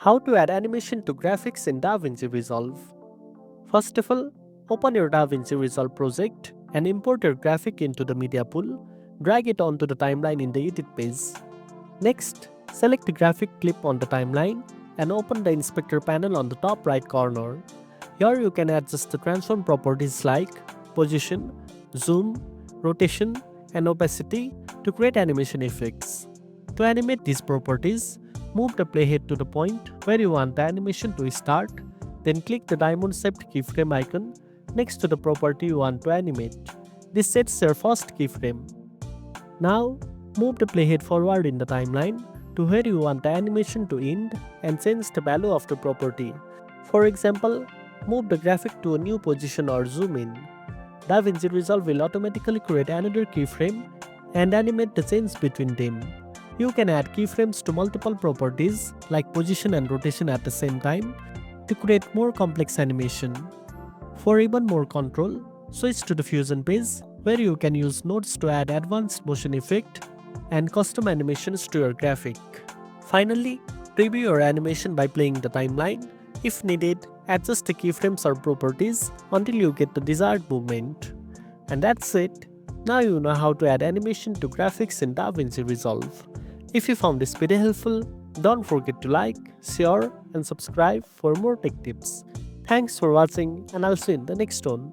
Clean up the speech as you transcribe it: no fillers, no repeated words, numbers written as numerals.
How to add animation to graphics in DaVinci Resolve. First of all, open your DaVinci Resolve project and import your graphic into the media pool. Drag it onto the timeline in the edit page. Next, select the graphic clip on the timeline and open the inspector panel on the top right corner. Here you can adjust the transform properties like position, zoom, rotation, and opacity to create animation effects. To animate these properties, move the playhead to the point where you want the animation to start, then click the diamond-shaped keyframe icon next to the property you want to animate. This sets your first keyframe. Now, move the playhead forward in the timeline to where you want the animation to end and change the value of the property. For example, move the graphic to a new position or zoom in. DaVinci Resolve will automatically create another keyframe and animate the change between them. You can add keyframes to multiple properties like position and rotation at the same time to create more complex animation. For even more control, switch to the Fusion page where you can use nodes to add advanced motion effect and custom animations to your graphic. Finally, preview your animation by playing the timeline. If needed, adjust the keyframes or properties until you get the desired movement. And that's it. Now you know how to add animation to graphics in DaVinci Resolve. If you found this video helpful, don't forget to like, share, and subscribe for more tech tips. Thanks for watching, and I'll see you in the next one.